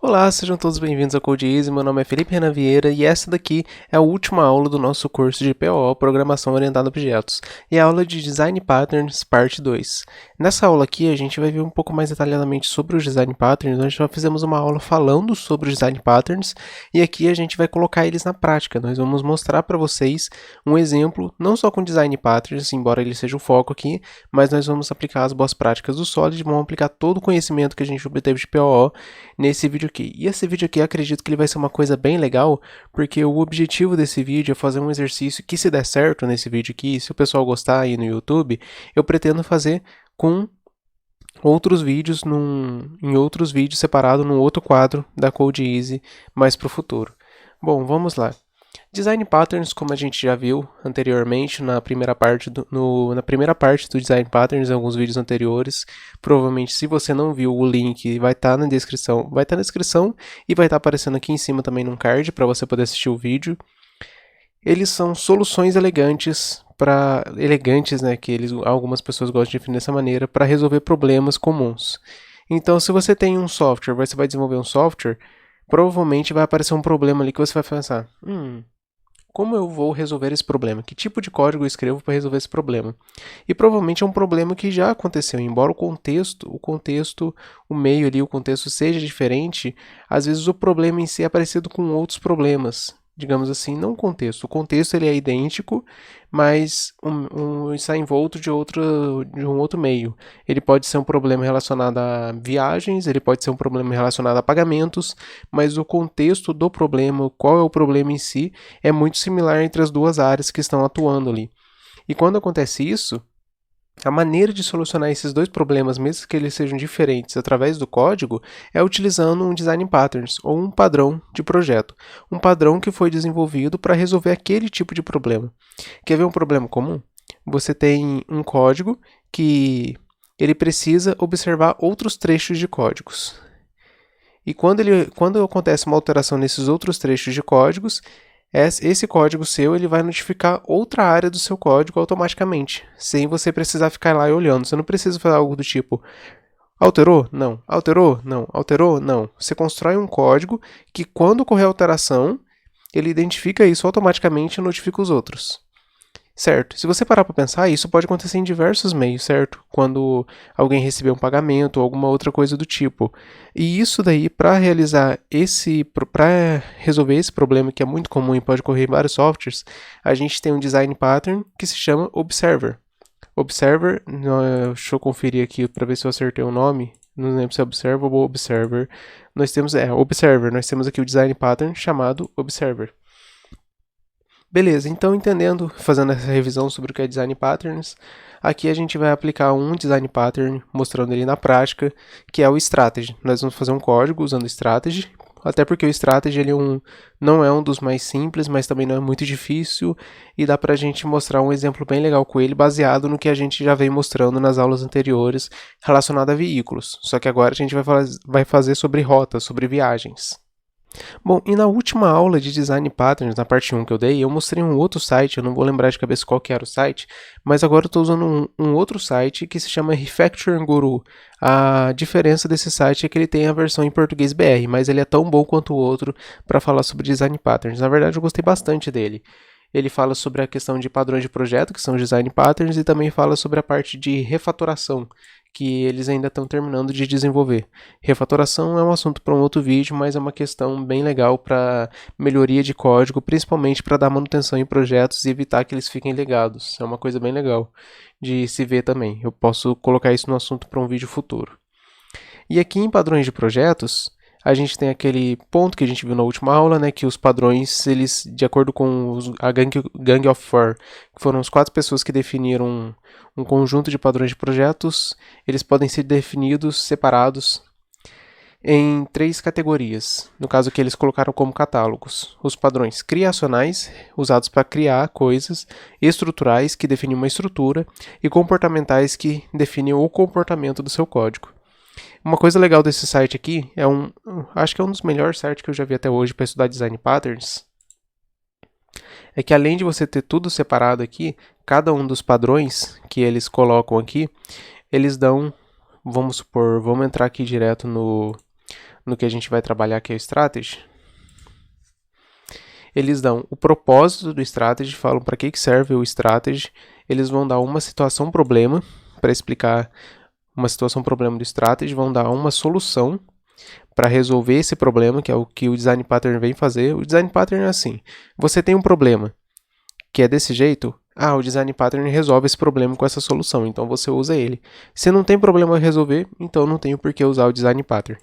Olá, sejam todos bem-vindos ao Code Easy. Meu nome é Felipe Renan Vieira e essa daqui é a última aula do nosso curso de POO, Programação Orientada a Objetos, e a aula de Design Patterns, parte 2. Nessa aula aqui, a gente vai ver um pouco mais detalhadamente sobre os Design Patterns. Nós já fizemos uma aula falando sobre os Design Patterns e aqui a gente vai colocar eles na prática. Nós vamos mostrar para vocês um exemplo, não só com Design Patterns, embora ele seja o foco aqui, mas nós vamos aplicar as boas práticas do Solid, vamos aplicar todo o conhecimento que a gente obteve de POO nesse vídeo aqui. E esse vídeo aqui eu acredito que ele vai ser uma coisa bem legal, porque o objetivo desse vídeo é fazer um exercício que, se der certo nesse vídeo aqui, se o pessoal gostar aí no YouTube, eu pretendo fazer com outros vídeos em outros vídeos separados num outro quadro da Code Easy mais para o futuro. Bom, vamos lá. Design Patterns, como a gente já viu anteriormente na primeira parte do Design Patterns, em alguns vídeos anteriores. Provavelmente, se você não viu, o link vai estar na descrição. Vai estar na descrição e vai estar aparecendo aqui em cima também num card para você poder assistir o vídeo. Eles são soluções elegantes, né, que algumas pessoas gostam de definir dessa maneira, para resolver problemas comuns. Então, se você tem um software, você vai desenvolver um software, provavelmente vai aparecer um problema ali que você vai pensar, como eu vou resolver esse problema? Que tipo de código eu escrevo para resolver esse problema? E provavelmente é um problema que já aconteceu, embora o meio ali, o contexto seja diferente, às vezes o problema em si é parecido com outros problemas. Digamos assim, não o contexto ele é idêntico, mas está envolto de um outro meio. Ele pode ser um problema relacionado a viagens, ele pode ser um problema relacionado a pagamentos, mas o contexto do problema, qual é o problema em si, é muito similar entre as duas áreas que estão atuando ali. E quando acontece isso, a maneira de solucionar esses dois problemas, mesmo que eles sejam diferentes através do código, é utilizando um design patterns ou um padrão de projeto. Um padrão que foi desenvolvido para resolver aquele tipo de problema. Quer ver um problema comum? Você tem um código que ele precisa observar outros trechos de códigos. E quando acontece uma alteração nesses outros trechos de códigos, esse código seu ele vai notificar outra área do seu código automaticamente, sem você precisar ficar lá olhando. Você não precisa fazer algo do tipo, alterou? Não. Alterou? Não. Alterou? Não. Você constrói um código que, quando ocorrer alteração, ele identifica isso automaticamente e notifica os outros. Certo. Se você parar para pensar, isso pode acontecer em diversos meios, certo? Quando alguém receber um pagamento ou alguma outra coisa do tipo. E isso daí, para resolver esse problema que é muito comum e pode ocorrer em vários softwares, a gente tem um design pattern que se chama Observer. Observer, deixa eu conferir aqui para ver se eu acertei o nome. Não lembro se é Observer ou Observer. Observer. Nós temos aqui o design pattern chamado Observer. Beleza, então fazendo essa revisão sobre o que é Design Patterns, aqui a gente vai aplicar um Design Pattern, mostrando ele na prática, que é o Strategy. Nós vamos fazer um código usando o Strategy, até porque o Strategy ele não é um dos mais simples, mas também não é muito difícil, e dá pra gente mostrar um exemplo bem legal com ele, baseado no que a gente já vem mostrando nas aulas anteriores, relacionado a veículos. Só que agora a gente vai fazer sobre rotas, sobre viagens. Bom, e na última aula de Design Patterns, na parte 1 que eu dei, eu mostrei um outro site, eu não vou lembrar de cabeça qual que era o site, mas agora eu estou usando um outro site que se chama Refactoring Guru. A diferença desse site é que ele tem a versão em português BR, mas ele é tão bom quanto o outro para falar sobre Design Patterns. Na verdade, eu gostei bastante dele. Ele fala sobre a questão de padrões de projeto, que são os Design Patterns, e também fala sobre a parte de refatoração, que eles ainda estão terminando de desenvolver. Refatoração é um assunto para um outro vídeo, mas é uma questão bem legal para melhoria de código, principalmente para dar manutenção em projetos e evitar que eles fiquem legados. É uma coisa bem legal de se ver também. Eu posso colocar isso no assunto para um vídeo futuro. E aqui em padrões de projetos, a gente tem aquele ponto que a gente viu na última aula, né, que os padrões, eles, de acordo com a Gang of Four, que foram as 4 pessoas que definiram um conjunto de padrões de projetos, eles podem ser definidos, separados, em 3 categorias. No caso que eles colocaram como catálogos. Os padrões criacionais, usados para criar coisas, estruturais, que definem uma estrutura, e comportamentais, que definem o comportamento do seu código. Uma coisa legal desse site aqui, acho que é um dos melhores sites que eu já vi até hoje para estudar Design Patterns, é que além de você ter tudo separado aqui, cada um dos padrões que eles colocam aqui, eles dão, vamos supor, vamos entrar aqui direto no no que a gente vai trabalhar, que é o Strategy, eles dão o propósito do Strategy, falam para que serve o Strategy, eles vão dar uma situação-problema, para explicar uma situação-problema do Strategy, vão dar uma solução para resolver esse problema, que é o que o Design Pattern vem fazer. O Design Pattern é assim, você tem um problema que é desse jeito, o Design Pattern resolve esse problema com essa solução, então você usa ele. Se não tem problema a resolver, então não tem por que usar o Design Pattern.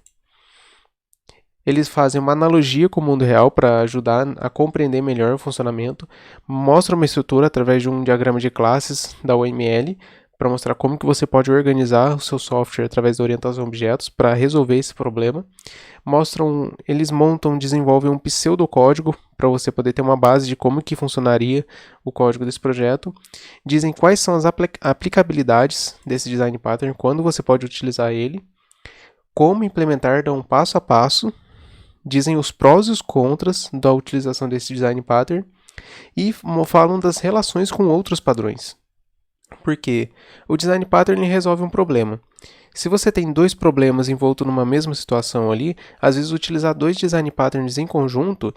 Eles fazem uma analogia com o mundo real para ajudar a compreender melhor o funcionamento, mostram uma estrutura através de um diagrama de classes da UML, para mostrar como que você pode organizar o seu software através da orientação a objetos para resolver esse problema. Eles desenvolvem um pseudocódigo para você poder ter uma base de como que funcionaria o código desse projeto. Dizem quais são as aplicabilidades desse design pattern, quando você pode utilizar ele, como implementar, dão um passo a passo. Dizem os prós e os contras da utilização desse design pattern e falam das relações com outros padrões. Porque o design pattern resolve um problema. Se você tem dois problemas envoltos numa mesma situação ali, às vezes utilizar dois design patterns em conjunto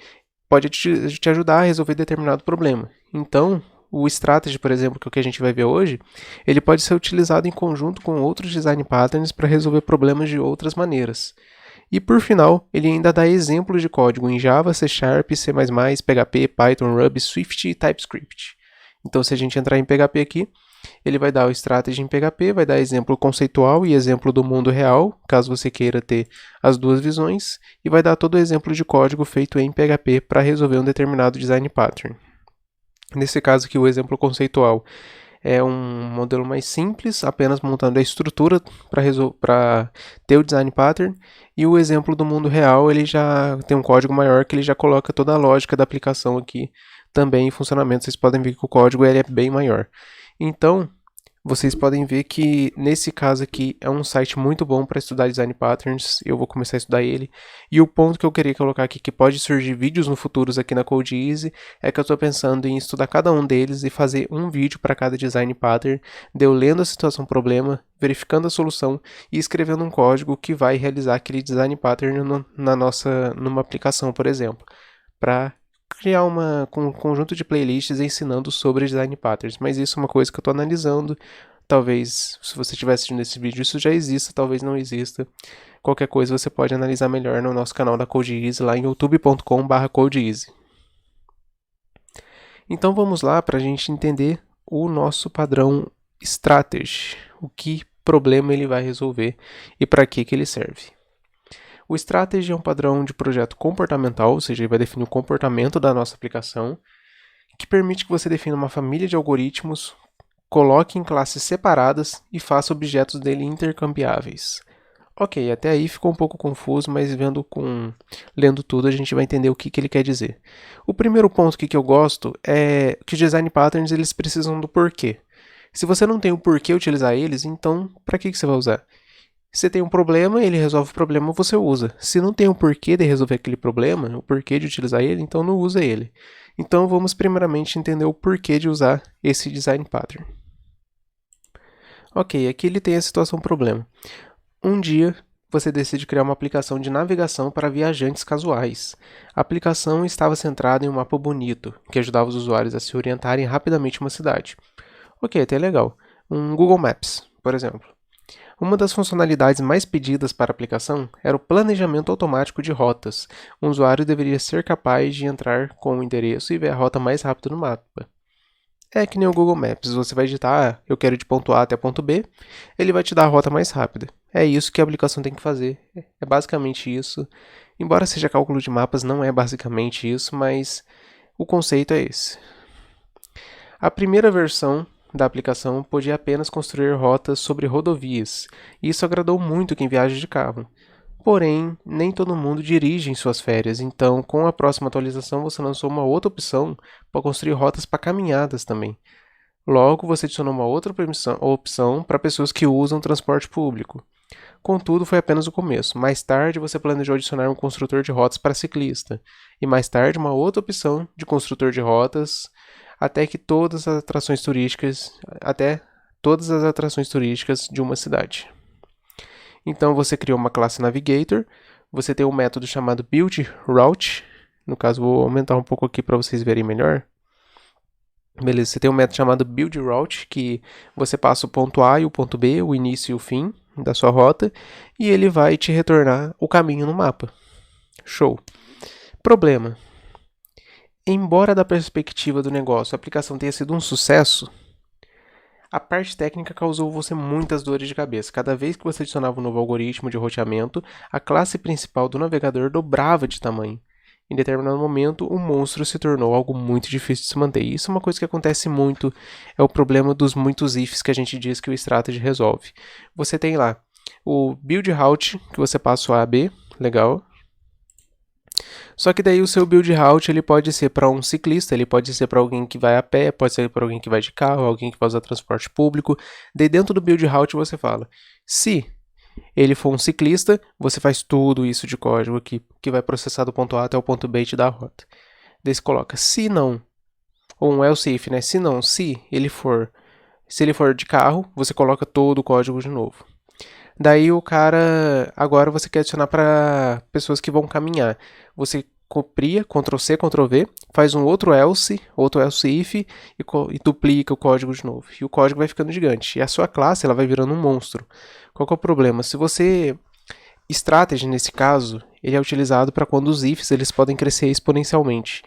pode te ajudar a resolver determinado problema. Então, o Strategy, por exemplo, que é o que a gente vai ver hoje, ele pode ser utilizado em conjunto com outros design patterns para resolver problemas de outras maneiras. E por final, ele ainda dá exemplos de código em Java, C#, C++, PHP, Python, Ruby, Swift e TypeScript. Então, se a gente entrar em PHP aqui, ele vai dar o Strategy em PHP, vai dar exemplo conceitual e exemplo do mundo real, caso você queira ter as duas visões, e vai dar todo o exemplo de código feito em PHP para resolver um determinado design pattern. Nesse caso aqui, o exemplo conceitual é um modelo mais simples, apenas montando a estrutura para ter o design pattern, e o exemplo do mundo real, ele já tem um código maior que ele já coloca toda a lógica da aplicação aqui também em funcionamento. Vocês podem ver que o código ele é bem maior. Então, vocês podem ver que nesse caso aqui é um site muito bom para estudar design patterns. Eu vou começar a estudar ele. E o ponto que eu queria colocar aqui, que pode surgir vídeos no futuro aqui na CodeEasy, é que eu estou pensando em estudar cada um deles e fazer um vídeo para cada design pattern, de eu lendo a situação problema, verificando a solução e escrevendo um código que vai realizar aquele design pattern numa aplicação, por exemplo, para criar um conjunto de playlists ensinando sobre design patterns, mas isso é uma coisa que eu estou analisando. Talvez, se você estiver assistindo esse vídeo, isso já exista, talvez não exista. Qualquer coisa você pode analisar melhor no nosso canal da CodeEasy, lá em youtube.com/codeeasy. Então vamos lá para a gente entender o nosso padrão Strategy, o que problema ele vai resolver e para que ele serve. O Strategy é um padrão de projeto comportamental, ou seja, ele vai definir o comportamento da nossa aplicação, que permite que você defina uma família de algoritmos, coloque em classes separadas e faça objetos dele intercambiáveis. Ok, até aí ficou um pouco confuso, mas lendo tudo a gente vai entender o que ele quer dizer. O primeiro ponto que eu gosto é que os design patterns eles precisam do porquê. Se você não tem o porquê utilizar eles, então para que você vai usar? Se tem um problema, ele resolve o problema, você usa. Se não tem um porquê de resolver aquele problema, o porquê de utilizar ele, então não usa ele. Então vamos primeiramente entender o porquê de usar esse design pattern. Ok, aqui ele tem a situação problema. Um dia você decide criar uma aplicação de navegação para viajantes casuais. A aplicação estava centrada em um mapa bonito, que ajudava os usuários a se orientarem rapidamente em uma cidade. Ok, até legal. Um Google Maps, por exemplo. Uma das funcionalidades mais pedidas para a aplicação era o planejamento automático de rotas. Um usuário deveria ser capaz de entrar com o endereço e ver a rota mais rápido no mapa. É que nem o Google Maps, você vai digitar, eu quero ir de ponto A até ponto B, ele vai te dar a rota mais rápida. É isso que a aplicação tem que fazer, é basicamente isso. Embora seja cálculo de mapas, não é basicamente isso, mas o conceito é esse. A primeira versão da aplicação podia apenas construir rotas sobre rodovias, e isso agradou muito quem viaja de carro. Porém, nem todo mundo dirige em suas férias, então com a próxima atualização você lançou uma outra opção para construir rotas para caminhadas também. Logo, você adicionou uma outra opção para pessoas que usam transporte público. Contudo, foi apenas o começo. Mais tarde, você planejou adicionar um construtor de rotas para ciclista, e mais tarde uma outra opção de construtor de rotas, até todas as atrações turísticas de uma cidade. Então você criou uma classe Navigator você tem um método chamado buildRoute. No caso, vou aumentar um pouco aqui para vocês verem melhor. Beleza, você tem um método chamado buildRoute, que você passa o ponto A e o ponto B, o início e o fim da sua rota, e ele vai te retornar o caminho no mapa. Show. Problema. Embora da perspectiva do negócio a aplicação tenha sido um sucesso, a parte técnica causou você muitas dores de cabeça. Cada vez que você adicionava um novo algoritmo de roteamento, a classe principal do navegador dobrava de tamanho. Em determinado momento, o monstro se tornou algo muito difícil de se manter. E isso é uma coisa que acontece muito, é o problema dos muitos ifs que a gente diz que o strategy resolve. Você tem lá o build route, que você passa o A a B, legal. Só que daí o seu build route ele pode ser para um ciclista, ele pode ser para alguém que vai a pé, pode ser para alguém que vai de carro, alguém que vai usar transporte público. Daí dentro do build route você fala, se ele for um ciclista, você faz tudo isso de código aqui, que vai processar do ponto A até o ponto B e te dá a rota. Daí você coloca, se não, ou um else if, né? Se não, se ele for de carro, você coloca todo o código de novo. Daí o cara, agora você quer adicionar para pessoas que vão caminhar. Você copia, Ctrl C, Ctrl V, faz um outro else if e duplica o código de novo. E o código vai ficando gigante. E a sua classe ela vai virando um monstro. Qual que é o problema? Se você... Strategy, nesse caso, ele é utilizado para quando os ifs eles podem crescer exponencialmente.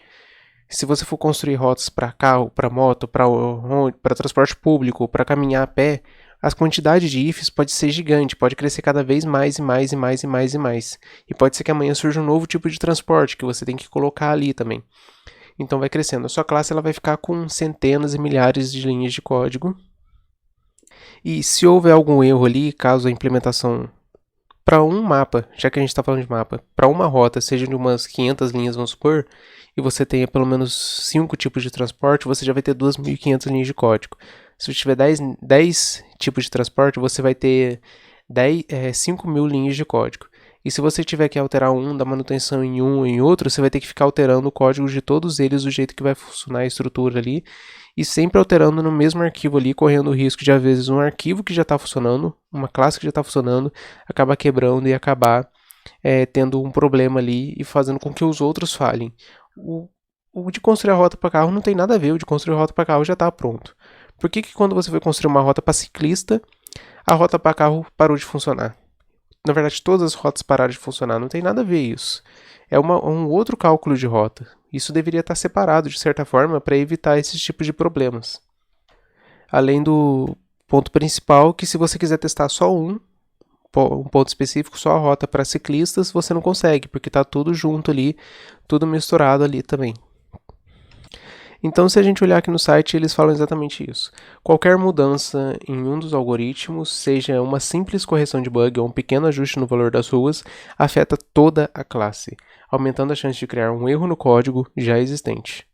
Se você for construir rotas para carro, para moto, para transporte público, para caminhar a pé, a quantidade de ifs pode ser gigante, pode crescer cada vez mais e mais e mais e mais e mais. E pode ser que amanhã surja um novo tipo de transporte que você tem que colocar ali também. Então vai crescendo. A sua classe ela vai ficar com centenas e milhares de linhas de código. E se houver algum erro ali, caso a implementação para um mapa, já que a gente está falando de mapa, para uma rota, seja de umas 500 linhas, vamos supor, e você tenha pelo menos 5 tipos de transporte, você já vai ter 2.500 linhas de código. Se você tiver 10 tipos de transporte, você vai ter 5.000 linhas de código. E se você tiver que alterar da manutenção em um ou em outro, você vai ter que ficar alterando o código de todos eles do jeito que vai funcionar a estrutura ali, e sempre alterando no mesmo arquivo ali, correndo o risco de, às vezes, um arquivo que já está funcionando, uma classe que já está funcionando, acabar quebrando e acabar tendo um problema ali e fazendo com que os outros falhem. O de construir a rota para carro não tem nada a ver, o de construir a rota para carro já está pronto. Por que quando você foi construir uma rota para ciclista, a rota para carro parou de funcionar? Na verdade, todas as rotas pararam de funcionar, não tem nada a ver isso. É um outro cálculo de rota. Isso deveria estar separado, de certa forma, para evitar esses tipos de problemas. Além do ponto principal, que se você quiser testar só um ponto específico, só a rota para ciclistas, você não consegue, porque está tudo junto ali, tudo misturado ali também. Então, se a gente olhar aqui no site, eles falam exatamente isso. Qualquer mudança em um dos algoritmos, seja uma simples correção de bug ou um pequeno ajuste no valor das ruas, afeta toda a classe, aumentando a chance de criar um erro no código já existente.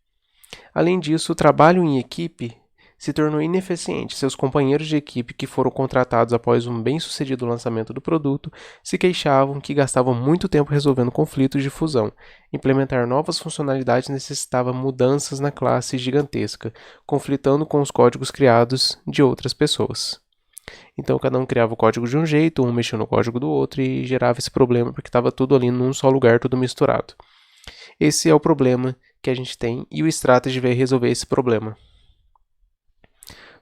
Além disso, o trabalho em equipe se tornou ineficiente. Seus companheiros de equipe que foram contratados após um bem-sucedido lançamento do produto se queixavam que gastavam muito tempo resolvendo conflitos de fusão. Implementar novas funcionalidades necessitava mudanças na classe gigantesca, conflitando com os códigos criados de outras pessoas. Então cada um criava o código de um jeito, um mexia no código do outro e gerava esse problema porque estava tudo ali num só lugar, tudo misturado. Esse é o problema que a gente tem e o Strategy veio resolver esse problema.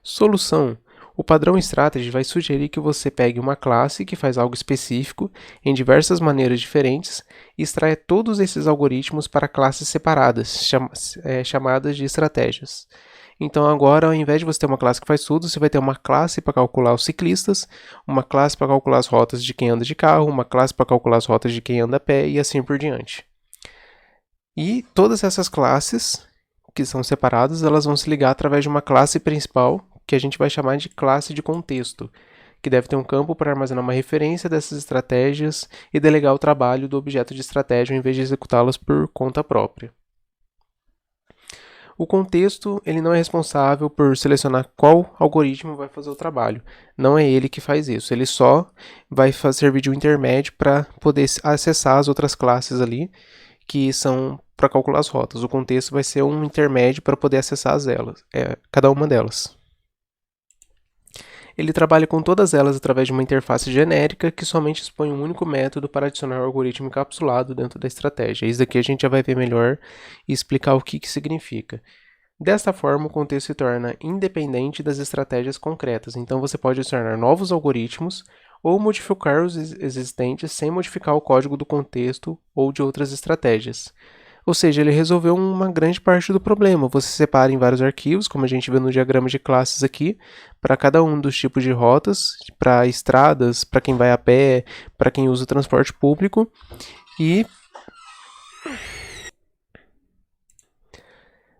Solução. O padrão Strategy vai sugerir que você pegue uma classe que faz algo específico em diversas maneiras diferentes e extraia todos esses algoritmos para classes separadas, chamadas de estratégias. Então agora, ao invés de você ter uma classe que faz tudo, você vai ter uma classe para calcular os ciclistas, uma classe para calcular as rotas de quem anda de carro, uma classe para calcular as rotas de quem anda a pé e assim por diante. E todas essas classes que são separadas, elas vão se ligar através de uma classe principal, que a gente vai chamar de classe de contexto, que deve ter um campo para armazenar uma referência dessas estratégias e delegar o trabalho do objeto de estratégia em vez de executá-las por conta própria. O contexto ele não é responsável por selecionar qual algoritmo vai fazer o trabalho. Não é ele que faz isso. Ele só vai servir de um intermédio para poder acessar as outras classes ali, que são para calcular as rotas. O contexto vai ser um intermédio para poder acessar cada uma delas. Ele trabalha com todas elas através de uma interface genérica que somente expõe um único método para adicionar o algoritmo encapsulado dentro da estratégia. Isso daqui a gente já vai ver melhor e explicar o que significa. Desta forma, o contexto se torna independente das estratégias concretas, então você pode adicionar novos algoritmos ou modificar os existentes sem modificar o código do contexto ou de outras estratégias. Ou seja, ele resolveu uma grande parte do problema. Você separa em vários arquivos, como a gente vê no diagrama de classes aqui, para cada um dos tipos de rotas, para estradas, para quem vai a pé, para quem usa o transporte público. E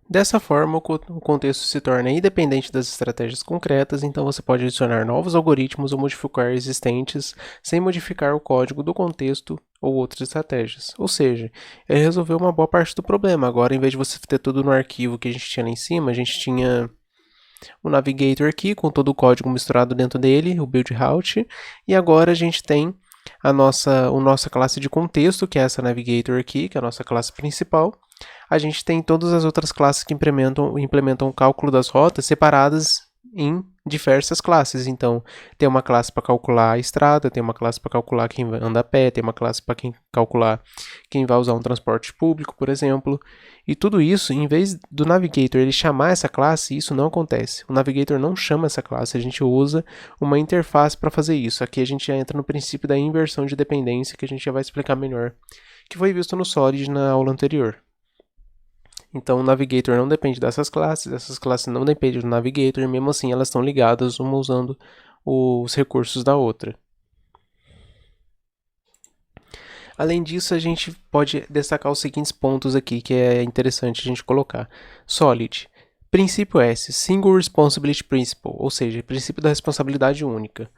dessa forma, o contexto se torna independente das estratégias concretas, então você pode adicionar novos algoritmos ou modificar existentes sem modificar o código do contexto ou outras estratégias. Ou seja, ele resolveu uma boa parte do problema. Agora, em vez de você ter tudo no arquivo que a gente tinha lá em cima, a gente tinha o Navigator aqui com todo o código misturado dentro dele, o build route, e agora a gente tem a nossa classe de contexto, que é essa Navigator aqui, que é a nossa classe principal. A gente tem todas as outras classes que implementam o cálculo das rotas separadas em diversas classes. Então, tem uma classe para calcular a estrada, tem uma classe para calcular quem anda a pé, tem uma classe para calcular quem vai usar um transporte público, por exemplo. E tudo isso, em vez do Navigator ele chamar essa classe, isso não acontece. O Navigator não chama essa classe, a gente usa uma interface para fazer isso. Aqui a gente já entra no princípio da inversão de dependência, que a gente já vai explicar melhor, que foi visto no Solid na aula anterior. Então, o Navigator não depende essas classes não dependem do Navigator, e mesmo assim elas estão ligadas, uma usando os recursos da outra. Além disso, a gente pode destacar os seguintes pontos aqui, que é interessante a gente colocar. Solid. Princípio S, Single Responsibility Principle, ou seja, princípio da responsabilidade única.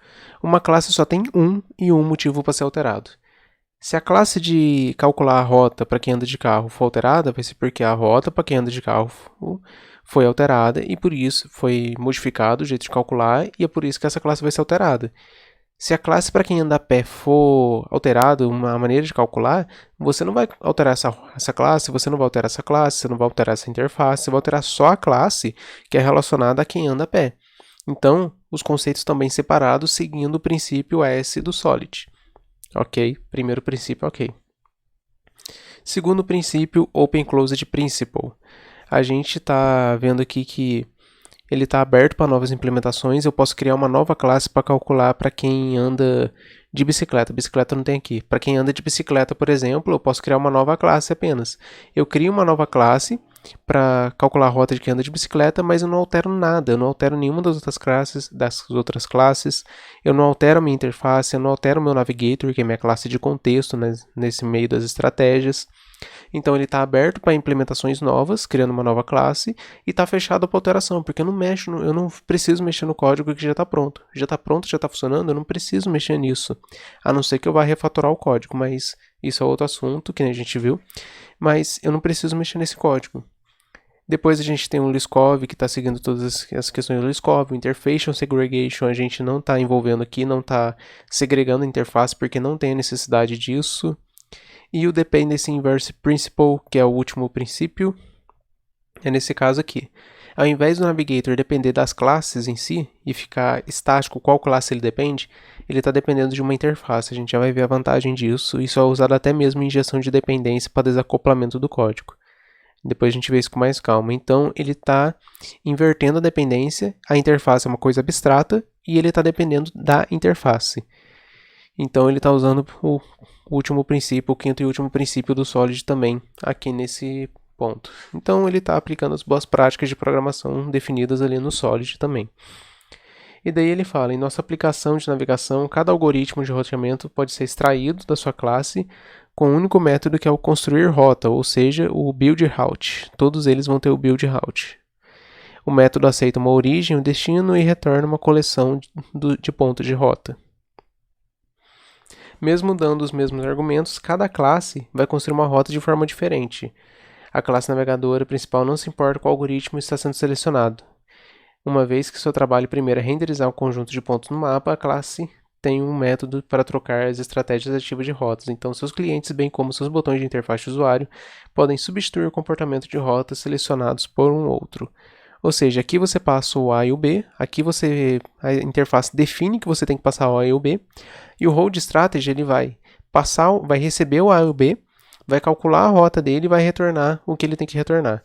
Uma classe só tem um motivo para ser alterado. Se a classe de calcular a rota para quem anda de carro for alterada, vai ser porque a rota para quem anda de carro foi alterada e por isso foi modificado o jeito de calcular e é por isso que essa classe vai ser alterada. Se a classe para quem anda a pé for alterada, uma maneira de calcular, você não vai alterar essa classe, você não vai alterar essa classe, você não vai alterar essa interface, você vai alterar só a classe que é relacionada a quem anda a pé. Então, os conceitos estão bem separados seguindo o princípio S do Solid. Ok? Primeiro princípio, ok. Segundo princípio, Open Closed Principle. A gente está vendo aqui que ele está aberto para novas implementações. Eu posso criar uma nova classe para calcular para quem anda de bicicleta. Bicicleta não tem aqui. Para quem anda de bicicleta, por exemplo, eu posso criar uma nova classe apenas. Eu crio uma nova classe para calcular a rota de quem anda de bicicleta, mas eu não altero nada, eu não altero nenhuma das outras classes, eu não altero a minha interface, eu não altero o meu navigator, que é a minha classe de contexto, né, nesse meio das estratégias. Então ele está aberto para implementações novas, criando uma nova classe, e está fechado para alteração, porque eu não preciso mexer no código que já está pronto. Já está pronto, já está funcionando, eu não preciso mexer nisso, a não ser que eu vá refatorar o código, mas isso é outro assunto, que a gente viu, mas eu não preciso mexer nesse código. Depois a gente tem o Liskov, que está seguindo todas as questões do Liskov, o Interface Segregation, a gente não está envolvendo aqui, não está segregando a interface porque não tem a necessidade disso. E o Dependency Inverse Principle, que é o último princípio, é nesse caso aqui. Ao invés do Navigator depender das classes em si e ficar estático qual classe ele depende, ele está dependendo de uma interface. A gente já vai ver a vantagem disso. Isso é usado até mesmo em injeção de dependência para desacoplamento do código. Depois a gente vê isso com mais calma. Então, ele está invertendo a dependência. A interface é uma coisa abstrata e ele está dependendo da interface. Então, ele está usando o último princípio, o quinto e último princípio do Solid também, aqui nesse ponto. Então, ele está aplicando as boas práticas de programação definidas ali no Solid também. E daí ele fala, em nossa aplicação de navegação, cada algoritmo de roteamento pode ser extraído da sua classe com um único método que é o construir rota, ou seja, o build route. Todos eles vão ter o build route. O método aceita uma origem, um destino e retorna uma coleção de pontos de rota. Mesmo dando os mesmos argumentos, cada classe vai construir uma rota de forma diferente. A classe navegadora principal não se importa qual algoritmo está sendo selecionado. Uma vez que seu trabalho primeiro é renderizar um conjunto de pontos no mapa, a classe tem um método para trocar as estratégias ativas de rotas. Então, seus clientes, bem como seus botões de interface de usuário, podem substituir o comportamento de rotas selecionados por um outro. Ou seja, aqui você passa o A e o B, aqui a interface define que você tem que passar o A e o B, e o Hold Strategy ele vai receber o A e o B, vai calcular a rota dele e vai retornar o que ele tem que retornar.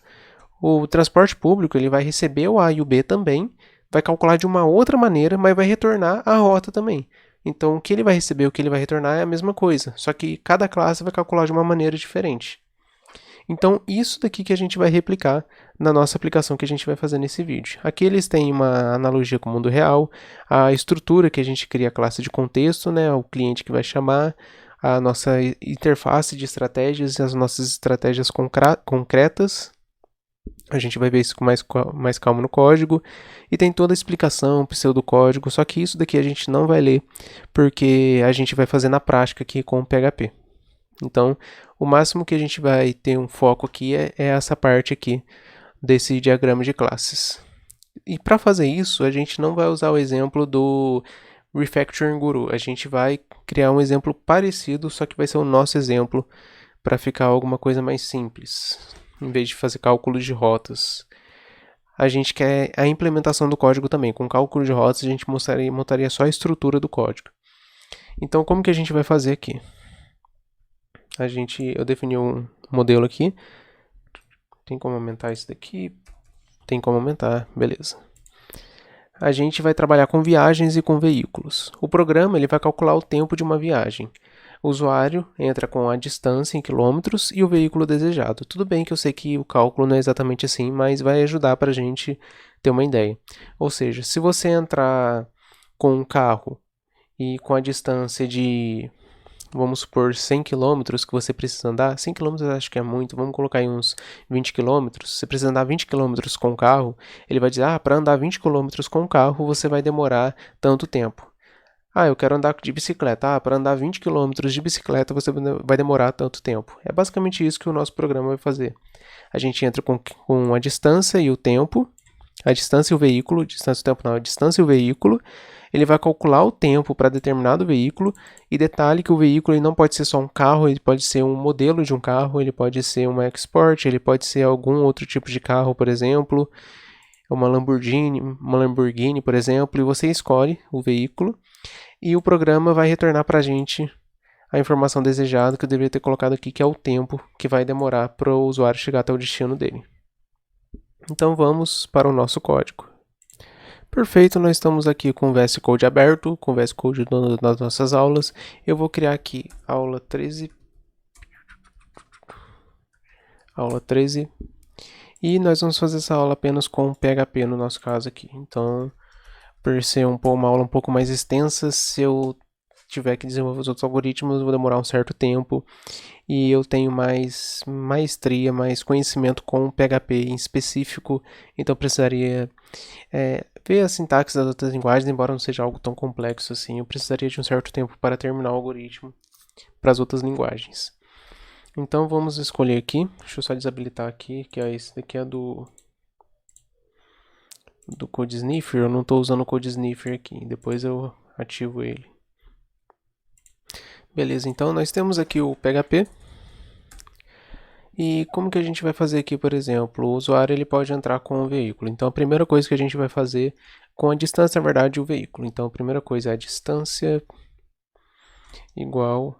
O transporte público ele vai receber o A e o B também, vai calcular de uma outra maneira, mas vai retornar a rota também. Então, o que ele vai receber e o que ele vai retornar é a mesma coisa, só que cada classe vai calcular de uma maneira diferente. Então, isso daqui que a gente vai replicar na nossa aplicação que a gente vai fazer nesse vídeo. Aqui eles têm uma analogia com o mundo real, a estrutura que a gente cria a classe de contexto, né, o cliente que vai chamar, a nossa interface de estratégias e as nossas estratégias concretas. A gente vai ver isso com mais calma no código. E tem toda a explicação, pseudocódigo, só que isso daqui a gente não vai ler, porque a gente vai fazer na prática aqui com o PHP. Então, o máximo que a gente vai ter um foco aqui é essa parte aqui desse diagrama de classes. E para fazer isso, a gente não vai usar o exemplo do Refactoring Guru. A gente vai criar um exemplo parecido, só que vai ser o nosso exemplo para ficar alguma coisa mais simples, em vez de fazer cálculos de rotas. A gente quer a implementação do código também. Com cálculo de rotas, a gente montaria só a estrutura do código. Então, como que a gente vai fazer aqui? Eu defini um modelo aqui. Tem como aumentar isso daqui? Tem como aumentar, beleza. A gente vai trabalhar com viagens e com veículos. O programa ele vai calcular o tempo de uma viagem. O usuário entra com a distância em quilômetros e o veículo desejado. Tudo bem que eu sei que o cálculo não é exatamente assim, mas vai ajudar para a gente ter uma ideia. Ou seja, se você entrar com um carro e com a distância de, vamos supor, 100 km que você precisa andar, 100 km eu acho que é muito, vamos colocar aí uns 20 km, você precisa andar 20 km com o carro, ele vai dizer, para andar 20 km com o carro você vai demorar tanto tempo. Eu quero andar de bicicleta. Para andar 20 km de bicicleta você vai demorar tanto tempo. É basicamente isso que o nosso programa vai fazer. A gente entra com a distância e o tempo, a distância e o veículo, distância e o tempo não, a distância e o veículo. Ele vai calcular o tempo para determinado veículo, e detalhe que o veículo ele não pode ser só um carro, ele pode ser um modelo de um carro, ele pode ser uma Export, ele pode ser algum outro tipo de carro, por exemplo, uma Lamborghini, por exemplo, e você escolhe o veículo, e o programa vai retornar para a gente a informação desejada que eu deveria ter colocado aqui, que é o tempo que vai demorar para o usuário chegar até o destino dele. Então vamos para o nosso código. Perfeito, nós estamos aqui com o VS Code aberto, com o VS Code nas nossas aulas. Eu vou criar aqui aula 13. E nós vamos fazer essa aula apenas com PHP no nosso caso aqui. Então, por ser uma aula um pouco mais extensa, se eu tiver que desenvolver os outros algoritmos, vou demorar um certo tempo. E eu tenho mais maestria, mais conhecimento com PHP em específico, então precisaria ver a sintaxe das outras linguagens, embora não seja algo tão complexo assim, eu precisaria de um certo tempo para terminar o algoritmo para as outras linguagens. Então vamos escolher aqui, deixa eu só desabilitar aqui, que esse daqui é do Code Sniffer, eu não estou usando o Code Sniffer aqui, depois eu ativo ele. Beleza, então nós temos aqui o PHP. E como que a gente vai fazer aqui, por exemplo, o usuário ele pode entrar com o veículo. Então a primeira coisa que a gente vai fazer com a distância, na verdade, o veículo. Então a primeira coisa é a distância igual...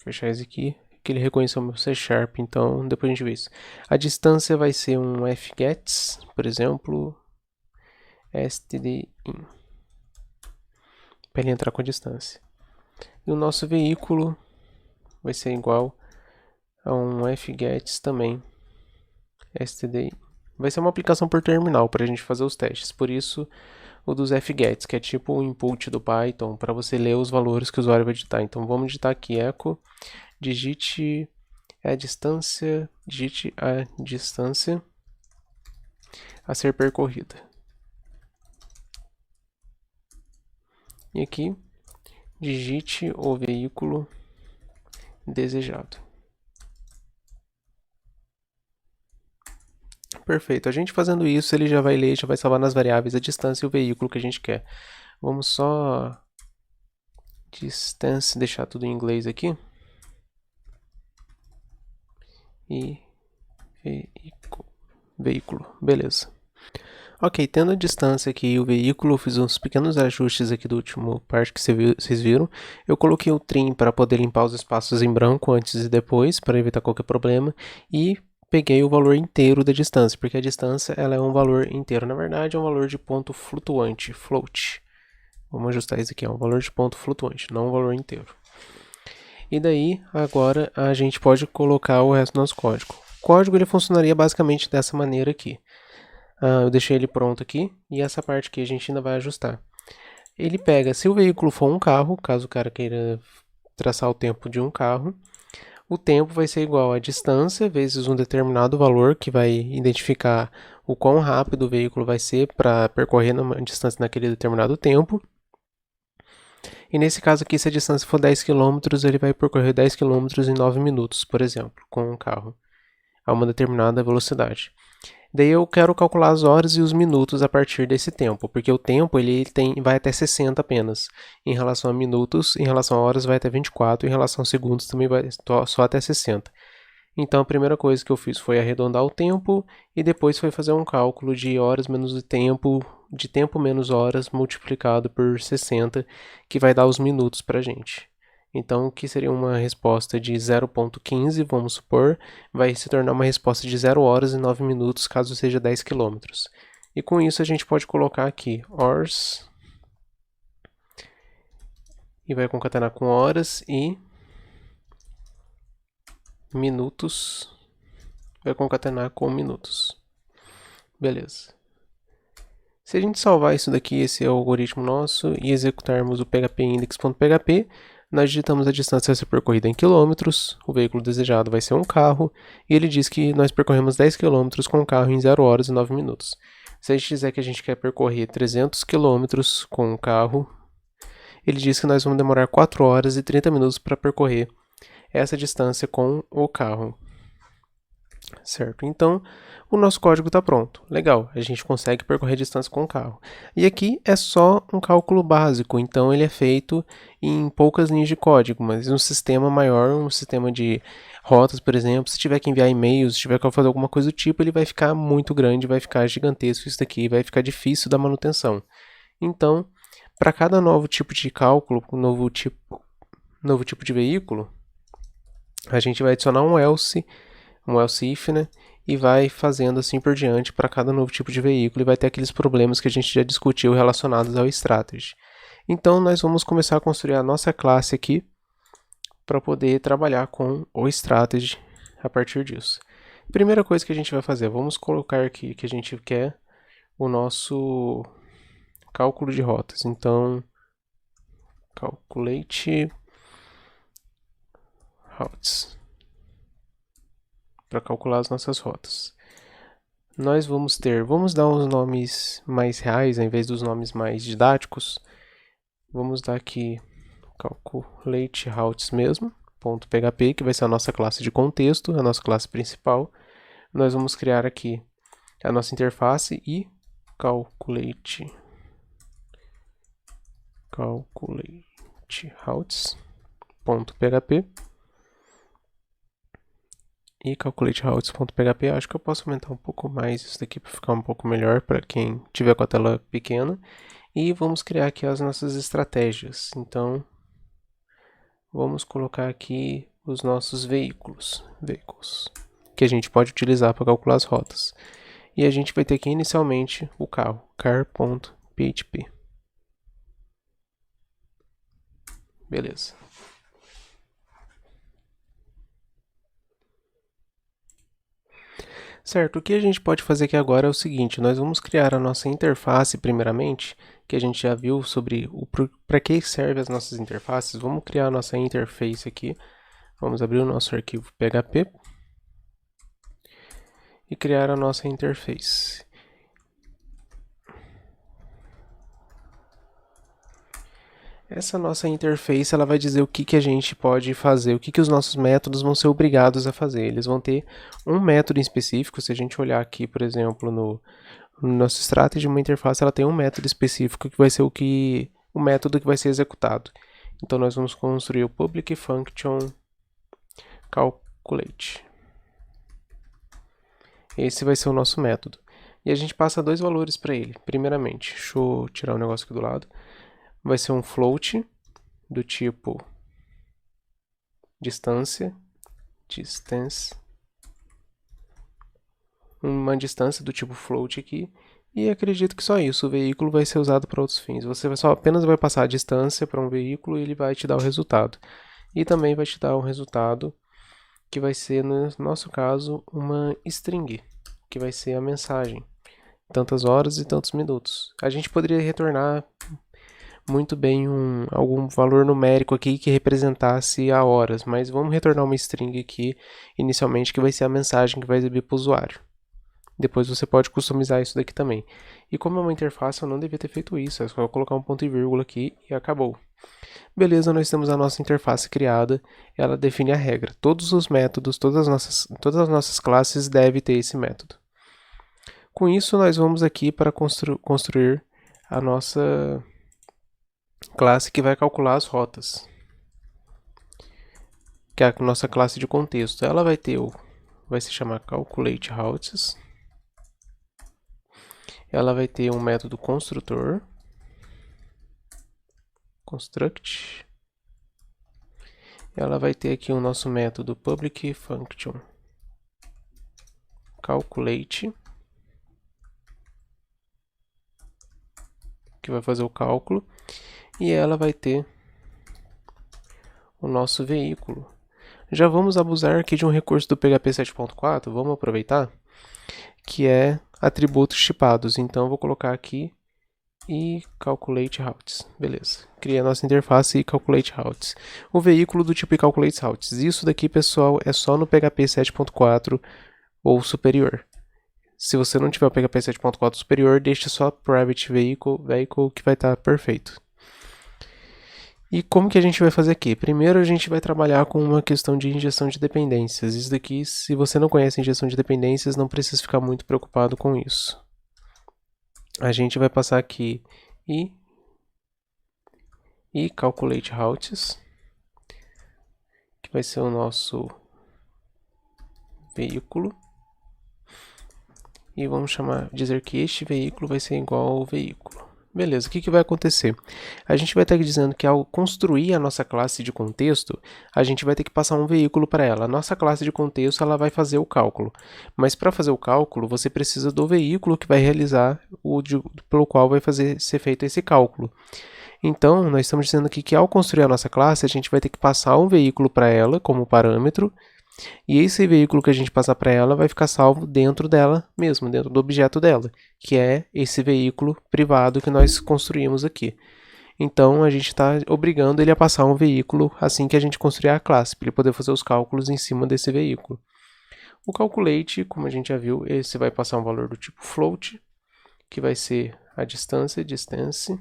fechar isso aqui, que ele reconheceu o meu C#, então depois a gente vê isso. A distância vai ser um fgets, por exemplo, stdin, para ele entrar com a distância. E o nosso veículo vai ser igual a um fgets também, stdin. Vai ser uma aplicação por terminal para a gente fazer os testes, por isso o dos fgets, que é tipo o input do Python, para você ler os valores que o usuário vai digitar. Então vamos digitar aqui echo, digite a distância a ser percorrida. E aqui, digite o veículo desejado. Perfeito, a gente fazendo isso, ele já vai ler, já vai salvar nas variáveis a distância e o veículo que a gente quer. Vamos só distância, deixar tudo em inglês aqui. E veículo, beleza. Ok, tendo a distância aqui e o veículo, eu fiz uns pequenos ajustes aqui do último parte que vocês viram. Eu coloquei o trim para poder limpar os espaços em branco antes e depois, para evitar qualquer problema. E peguei o valor inteiro da distância, porque a distância ela é um valor inteiro. Na verdade, é um valor de ponto flutuante, float. Vamos ajustar isso aqui, é um valor de ponto flutuante, não um valor inteiro. E daí, agora, a gente pode colocar o resto do nosso código. O código ele funcionaria basicamente dessa maneira aqui. Eu deixei ele pronto aqui, e essa parte aqui a gente ainda vai ajustar. Ele pega, se o veículo for um carro, caso o cara queira traçar o tempo de um carro, o tempo vai ser igual a distância vezes um determinado valor, que vai identificar o quão rápido o veículo vai ser para percorrer uma distância naquele determinado tempo. E nesse caso aqui, se a distância for 10 km, ele vai percorrer 10 km em 9 minutos, por exemplo, com um carro, a uma determinada velocidade. Daí eu quero calcular as horas e os minutos a partir desse tempo, porque o tempo vai até 60 apenas. Em relação a minutos, em relação a horas vai até 24, em relação a segundos também vai só até 60. Então a primeira coisa que eu fiz foi arredondar o tempo e depois foi fazer um cálculo de horas menos de tempo menos horas multiplicado por 60, que vai dar os minutos para a gente. Então, o que seria uma resposta de 0,15, vamos supor, vai se tornar uma resposta de 0 horas e 9 minutos, caso seja 10 km. E com isso a gente pode colocar aqui hours, e vai concatenar com horas, e minutos, vai concatenar com minutos. Beleza. Se a gente salvar isso daqui, esse é o algoritmo nosso, e executarmos o php index.php, nós digitamos a distância a ser percorrida em quilômetros, o veículo desejado vai ser um carro, e ele diz que nós percorremos 10 km com o carro em 0 horas e 9 minutos. Se a gente dizer que a gente quer percorrer 300 km com o carro, ele diz que nós vamos demorar 4 horas e 30 minutos para percorrer essa distância com o carro. Certo? Então, o nosso código está pronto. Legal, a gente consegue percorrer distância com o carro. E aqui é só um cálculo básico, então ele é feito em poucas linhas de código, mas um sistema maior, um sistema de rotas, por exemplo, se tiver que enviar e-mails, se tiver que fazer alguma coisa do tipo, ele vai ficar muito grande, vai ficar gigantesco isso daqui, vai ficar difícil da manutenção. Então, para cada novo tipo de cálculo, novo tipo de veículo, a gente vai adicionar um else if, né? E vai fazendo assim por diante para cada novo tipo de veículo e vai ter aqueles problemas que a gente já discutiu relacionados ao strategy. Então nós vamos começar a construir a nossa classe aqui para poder trabalhar com o strategy a partir disso. Primeira coisa que a gente vai fazer, vamos colocar aqui que a gente quer o nosso cálculo de rotas. Então, calculate routes, para calcular as nossas rotas. Nós vamos dar uns nomes mais reais, ao invés dos nomes mais didáticos. Vamos dar aqui calculate routes mesmo, .php, que vai ser a nossa classe de contexto, a nossa classe principal. Nós vamos criar aqui a nossa interface e calculate routes.php. E calculate routes.php, acho que eu posso aumentar um pouco mais isso daqui para ficar um pouco melhor para quem tiver com a tela pequena. E vamos criar aqui as nossas estratégias. Então, vamos colocar aqui os nossos veículos que a gente pode utilizar para calcular as rotas. E a gente vai ter aqui inicialmente o carro, car.php. Beleza. Certo, o que a gente pode fazer aqui agora é o seguinte, nós vamos criar a nossa interface primeiramente, que a gente já viu sobre para que servem as nossas interfaces. Vamos criar a nossa interface aqui, vamos abrir o nosso arquivo PHP e criar a nossa interface. Essa nossa interface ela vai dizer o que a gente pode fazer, o que os nossos métodos vão ser obrigados a fazer. Eles vão ter um método em específico. Se a gente olhar aqui, por exemplo, no nosso strategy, uma interface ela tem um método específico que vai ser o método que vai ser executado. Então nós vamos construir o public function calculate. Esse vai ser o nosso método. E a gente passa dois valores para ele. Primeiramente, deixa eu tirar um negócio aqui do lado. Vai ser um float do tipo distância, uma distância do tipo float aqui. E acredito que só isso, o veículo vai ser usado para outros fins. Você só apenas vai passar a distância para um veículo e ele vai te dar o resultado. E também vai te dar um resultado que vai ser, no nosso caso, uma string, que vai ser a mensagem. Tantas horas e tantos minutos. A gente poderia retornar muito bem algum valor numérico aqui que representasse a horas, mas vamos retornar uma string aqui inicialmente que vai ser a mensagem que vai exibir para o usuário. Depois você pode customizar isso daqui também. E como é uma interface, eu não devia ter feito isso, é só colocar um ponto e vírgula aqui e acabou. Beleza, nós temos a nossa interface criada, ela define a regra. Todos os métodos, todas as nossas classes devem ter esse método. Com isso, nós vamos aqui para construir a nossa classe que vai calcular as rotas, que é a nossa classe de contexto. Ela vai se chamar calculateRoutes. Ela vai ter um método construtor, construct. Ela vai ter aqui o nosso método public function calculate, que vai fazer o cálculo, e ela vai ter o nosso veículo. Já vamos abusar aqui de um recurso do PHP 7.4, vamos aproveitar, que é atributos tipados. Então, eu vou colocar aqui e calculate routes. Beleza. Criei a nossa interface e calculate routes. O veículo do tipo calculate routes. Isso daqui, pessoal, é só no PHP 7.4 ou superior. Se você não tiver o PHP 7.4 superior, deixe só private vehicle que vai estar perfeito. E como que a gente vai fazer aqui? Primeiro a gente vai trabalhar com uma questão de injeção de dependências. Isso daqui, se você não conhece injeção de dependências, não precisa ficar muito preocupado com isso. A gente vai passar aqui e calculate routes, que vai ser o nosso veículo. E vamos dizer que este veículo vai ser igual ao veículo. Beleza, o que vai acontecer? A gente vai estar dizendo que ao construir a nossa classe de contexto, a gente vai ter que passar um veículo para ela. A nossa classe de contexto ela vai fazer o cálculo. Mas para fazer o cálculo, você precisa do veículo que vai realizar pelo qual vai ser feito esse cálculo. Então, nós estamos dizendo aqui que ao construir a nossa classe, a gente vai ter que passar um veículo para ela como parâmetro. E esse veículo que a gente passar para ela vai ficar salvo dentro dela mesmo, dentro do objeto dela, que é esse veículo privado que nós construímos aqui. Então, a gente está obrigando ele a passar um veículo assim que a gente construir a classe, para ele poder fazer os cálculos em cima desse veículo. O calculate, como a gente já viu, esse vai passar um valor do tipo float, que vai ser a distância, distance,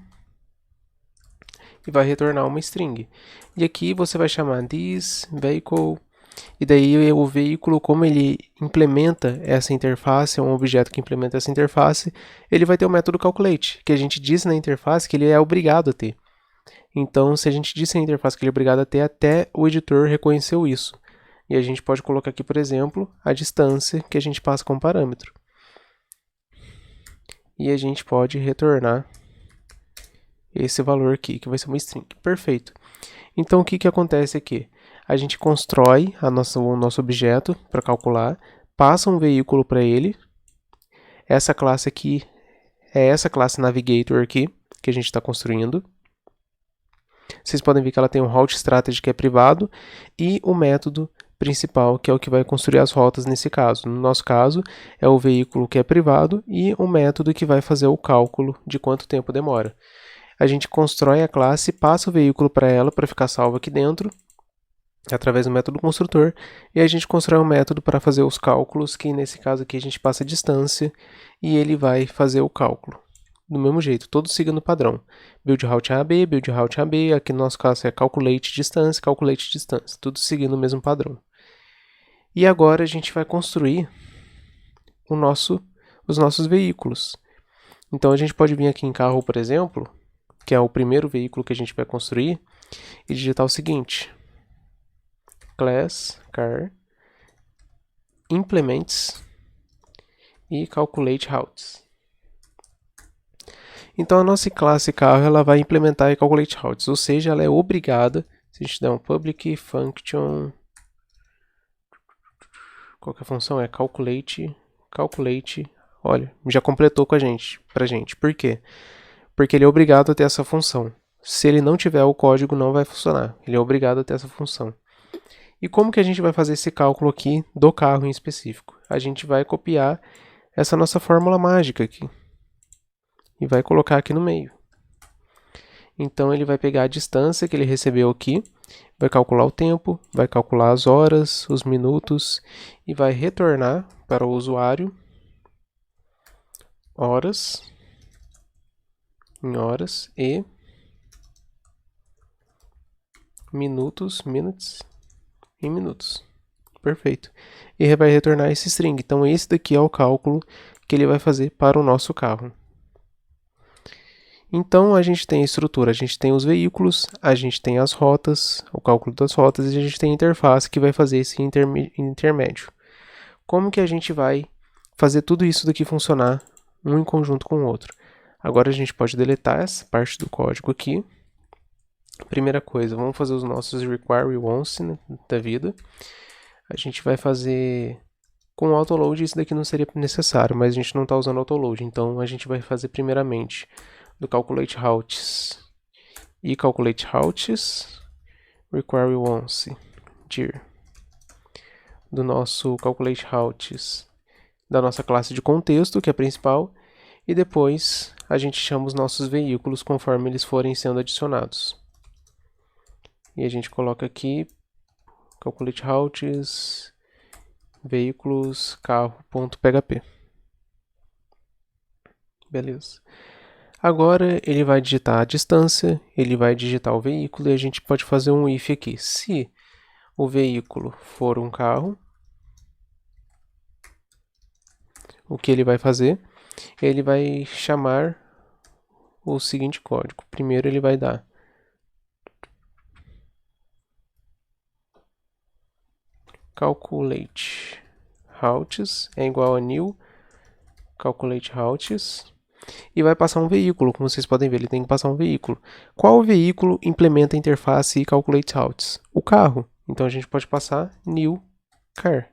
e vai retornar uma string. E aqui você vai chamar this vehicle. E daí o veículo, como ele implementa essa interface, é um objeto que implementa essa interface, ele vai ter o método calculate, que a gente disse na interface que ele é obrigado a ter. Então, se a gente disse na interface que ele é obrigado a ter, até o editor reconheceu isso. E a gente pode colocar aqui, por exemplo, a distância que a gente passa como parâmetro. E a gente pode retornar esse valor aqui, que vai ser uma string. Perfeito. Então, o que acontece aqui? A gente constrói o nosso objeto para calcular, passa um veículo para ele. Essa classe aqui é essa classe Navigator aqui, que a gente está construindo. Vocês podem ver que ela tem um Route Strategy que é privado e o método principal, que é o que vai construir as rotas nesse caso. No nosso caso, é o veículo que é privado e o método que vai fazer o cálculo de quanto tempo demora. A gente constrói a classe, passa o veículo para ela para ficar salvo aqui dentro, através do método construtor, e a gente constrói um método para fazer os cálculos, que nesse caso aqui a gente passa a distância e ele vai fazer o cálculo. Do mesmo jeito, todos seguindo o padrão. Build route AB, build route AB, aqui no nosso caso é calculate distância, tudo seguindo o mesmo padrão. E agora a gente vai construir os nossos veículos. Então a gente pode vir aqui em carro, por exemplo, que é o primeiro veículo que a gente vai construir, e digitar o seguinte: class car implements e calculate routes. Então a nossa classe carro ela vai implementar calculate routes, ou seja, ela é obrigada, se a gente der um public function, qual que é a função? É calculate, olha, já completou com a gente, pra gente. Por quê? Porque ele é obrigado a ter essa função. Se ele não tiver, o código não vai funcionar. Ele é obrigado a ter essa função. E como que a gente vai fazer esse cálculo aqui do carro em específico? A gente vai copiar essa nossa fórmula mágica aqui e vai colocar aqui no meio. Então ele vai pegar a distância que ele recebeu aqui, vai calcular o tempo, vai calcular as horas, os minutos e vai retornar para o usuário horas em horas e minutos, minutes em minutos. Perfeito. E vai retornar esse string. Então esse daqui é o cálculo que ele vai fazer para o nosso carro. Então a gente tem a estrutura, a gente tem os veículos, a gente tem as rotas, o cálculo das rotas e a gente tem a interface que vai fazer esse intermédio. Como que a gente vai fazer tudo isso daqui funcionar um em conjunto com o outro? Agora a gente pode deletar essa parte do código aqui. Primeira coisa, vamos fazer os nossos require once, né, da vida. A gente vai fazer com autoload, isso daqui não seria necessário, mas a gente não está usando autoload, então a gente vai fazer primeiramente do calculate routes e calculate routes require once dir do nosso calculate routes da nossa classe de contexto, que é a principal, e depois a gente chama os nossos veículos conforme eles forem sendo adicionados. E a gente coloca aqui calculate routes veículos carro.php. Beleza. Agora ele vai digitar a distância, ele vai digitar o veículo e a gente pode fazer um if aqui. Se o veículo for um carro, o que ele vai fazer? Ele vai chamar o seguinte código. Primeiro ele vai dar calculate routes é igual a new calculate routes e vai passar um veículo, como vocês podem ver, ele tem que passar um veículo. Qual veículo implementa a interface e calculate routes? O carro. Então a gente pode passar new car.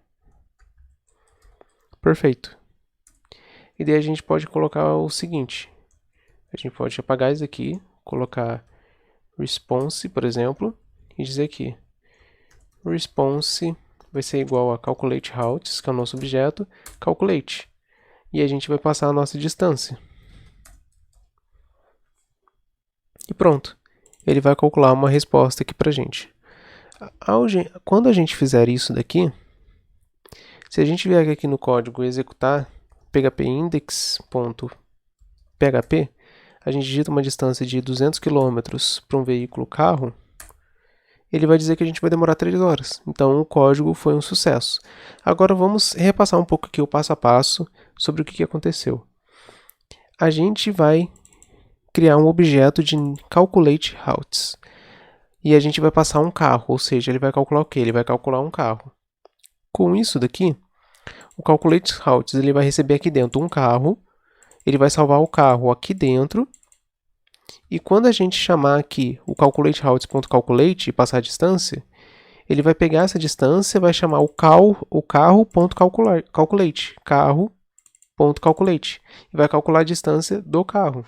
Perfeito. E daí a gente pode colocar o seguinte. A gente pode apagar isso aqui, colocar response, por exemplo, e dizer aqui response vai ser igual a calculate routes, que é o nosso objeto, calculate. E a gente vai passar a nossa distância. E pronto. Ele vai calcular uma resposta aqui pra gente. Quando a gente fizer isso daqui, se a gente vier aqui no código e executar phpindex.php, a gente digita uma distância de 200 km para um veículo carro, ele vai dizer que a gente vai demorar 3 horas. Então o código foi um sucesso. Agora vamos repassar um pouco aqui o passo a passo sobre o que aconteceu. A gente vai criar um objeto de calculate routes. E a gente vai passar um carro, ou seja, ele vai calcular o quê? Ele vai calcular um carro. Com isso daqui, o calculate routes ele vai receber aqui dentro um carro, ele vai salvar o carro aqui dentro, e quando a gente chamar aqui o calculate routes.calculate e passar a distância, ele vai pegar essa distância, vai chamar o carro.calculate, carro.calculate, e vai calcular a distância do carro.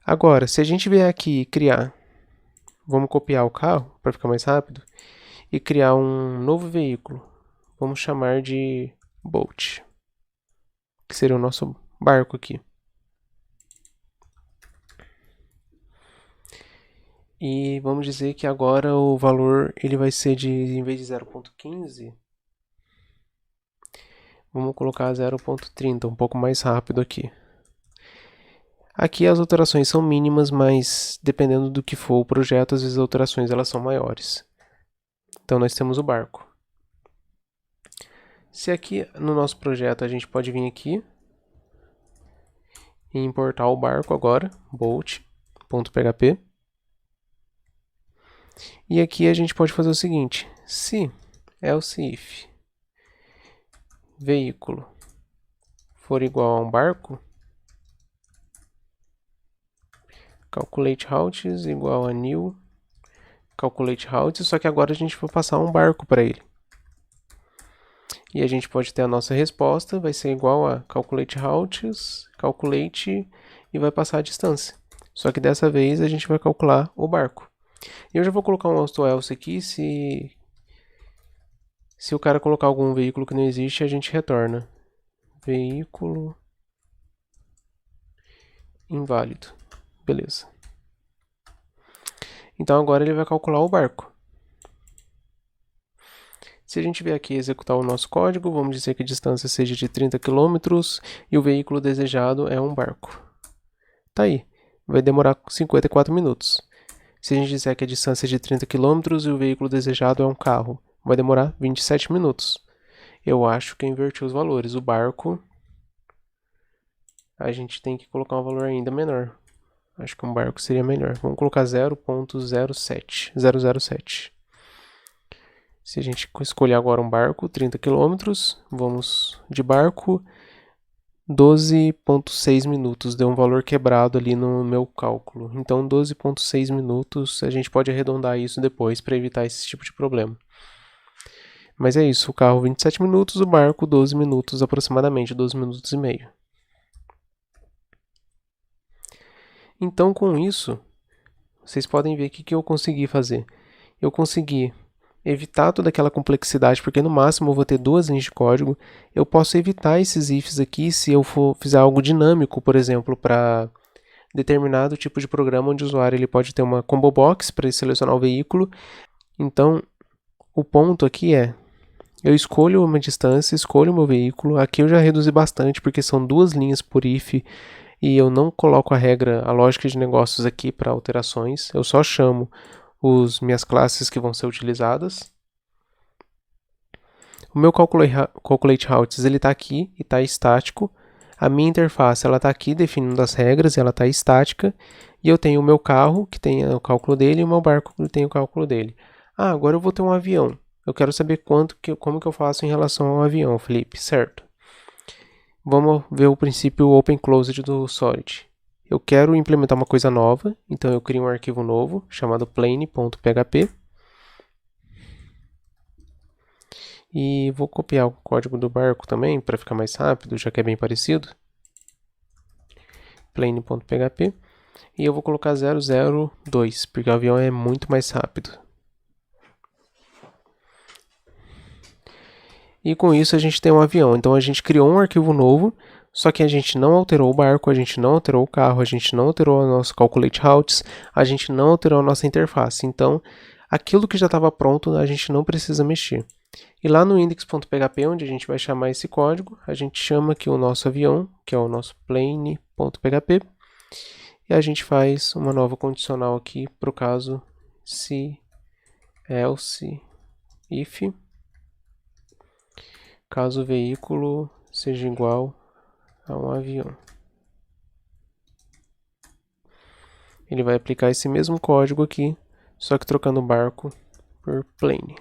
Agora, se a gente vier aqui e criar, vamos copiar o carro para ficar mais rápido, e criar um novo veículo. Vamos chamar de boat, que seria o nosso barco aqui. E vamos dizer que agora o valor ele vai ser de, em vez de 0.15, vamos colocar 0.30, um pouco mais rápido aqui. Aqui as alterações são mínimas, mas dependendo do que for o projeto, às vezes as alterações elas são maiores. Então nós temos o barco. Se aqui no nosso projeto a gente pode vir aqui e importar o barco agora, boat.php. E aqui a gente pode fazer o seguinte, se else if veículo for igual a um barco, calculate routes igual a new calculate routes, só que agora a gente vai passar um barco para ele. E a gente pode ter a nossa resposta, vai ser igual a calculate routes, calculate e vai passar a distância. Só que dessa vez a gente vai calcular o barco. E eu já vou colocar um else aqui, se o cara colocar algum veículo que não existe, a gente retorna. Veículo inválido. Beleza. Então agora ele vai calcular o barco. Se a gente vier aqui executar o nosso código, vamos dizer que a distância seja de 30 km e o veículo desejado é um barco. Tá aí, vai demorar 54 minutos. Se a gente disser que a distância é de 30 km e o veículo desejado é um carro, vai demorar 27 minutos. Eu acho que eu inverti os valores. O barco, a gente tem que colocar um valor ainda menor. Acho que um barco seria melhor. Vamos colocar 0.007. Se a gente escolher agora um barco, 30 km, vamos de barco, 12.6 minutos. Deu um valor quebrado ali no meu cálculo. Então, 12.6 minutos, a gente pode arredondar isso depois para evitar esse tipo de problema. Mas é isso, o carro 27 minutos, o barco 12 minutos aproximadamente, 12 minutos e meio. Então, com isso, vocês podem ver o que eu consegui fazer. Eu consegui evitar toda aquela complexidade, porque no máximo eu vou ter 2 linhas de código. Eu posso evitar esses ifs aqui se eu fizer algo dinâmico, por exemplo, para determinado tipo de programa onde o usuário ele pode ter uma combo box para selecionar o veículo. Então, o ponto aqui é, eu escolho uma distância, escolho o meu veículo. Aqui eu já reduzi bastante, porque são 2 linhas por if, e eu não coloco a lógica de negócios aqui para alterações. Eu só chamo minhas classes que vão ser utilizadas. O meu calculate routes ele está aqui e está estático. A minha interface ela está aqui definindo as regras, ela está estática. E eu tenho o meu carro que tem o cálculo dele e o meu barco que tem o cálculo dele. Ah, agora eu vou ter um avião. Eu quero saber como que eu faço em relação ao avião, Felipe, certo? Vamos ver o princípio Open Closed do Solid. Eu quero implementar uma coisa nova, então eu crio um arquivo novo chamado plane.php e vou copiar o código do barco também para ficar mais rápido, já que é bem parecido. Plane.php e eu vou colocar 002, porque o avião é muito mais rápido. E com isso a gente tem um avião. Então a gente criou um arquivo novo, só que a gente não alterou o barco, a gente não alterou o carro, a gente não alterou o nosso calculate routes, a gente não alterou a nossa interface. Então aquilo que já estava pronto a gente não precisa mexer. E lá no index.php, onde a gente vai chamar esse código, a gente chama aqui o nosso avião, que é o nosso plane.php, e a gente faz uma nova condicional aqui para o caso se, else, if, caso o veículo seja igual a um avião. Ele vai aplicar esse mesmo código aqui, só que trocando o barco por plane.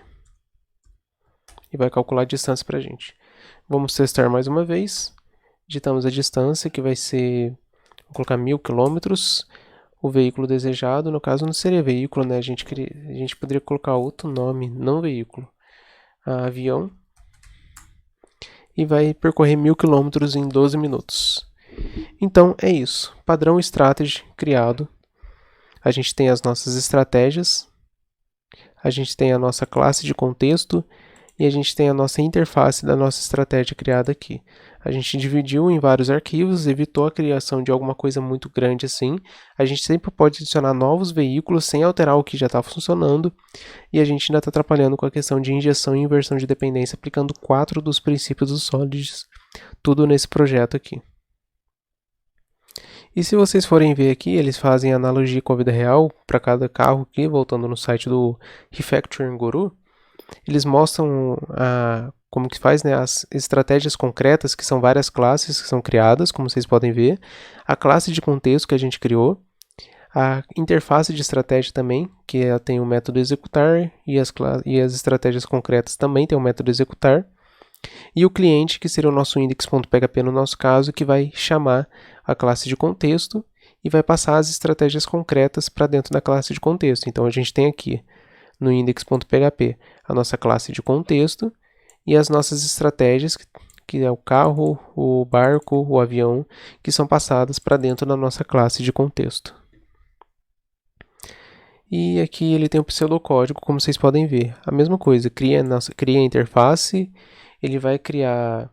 E vai calcular a distância para a gente. Vamos testar mais uma vez. Digitamos a distância, que vai ser, vou colocar 1000 km. O veículo desejado, no caso não seria veículo, né? A gente poderia colocar outro nome, não veículo. Avião. E vai percorrer 1000 km em 12 minutos. Então é isso. Padrão strategy criado. A gente tem as nossas estratégias. A gente tem a nossa classe de contexto. E a gente tem a nossa interface da nossa estratégia criada aqui. A gente dividiu em vários arquivos, evitou a criação de alguma coisa muito grande assim. A gente sempre pode adicionar novos veículos sem alterar o que já está funcionando. E a gente ainda está trabalhando com a questão de injeção e inversão de dependência, aplicando 4 dos princípios dos Solids, tudo nesse projeto aqui. E se vocês forem ver aqui, eles fazem analogia com a vida real para cada carro aqui, voltando no site do Refactoring Guru. Eles mostram como que faz, né, as estratégias concretas, que são várias classes que são criadas, como vocês podem ver. A classe de contexto que a gente criou. A interface de estratégia também, que tem o método executar, e as estratégias concretas também tem o método executar. E o cliente, que seria o nosso index.php no nosso caso, que vai chamar a classe de contexto e vai passar as estratégias concretas para dentro da classe de contexto. Então a gente tem aqui no index.php a nossa classe de contexto e as nossas estratégias, que é o carro, o barco, o avião, que são passadas para dentro da nossa classe de contexto. E aqui ele tem o pseudocódigo, como vocês podem ver. A mesma coisa, cria a interface, ele vai criar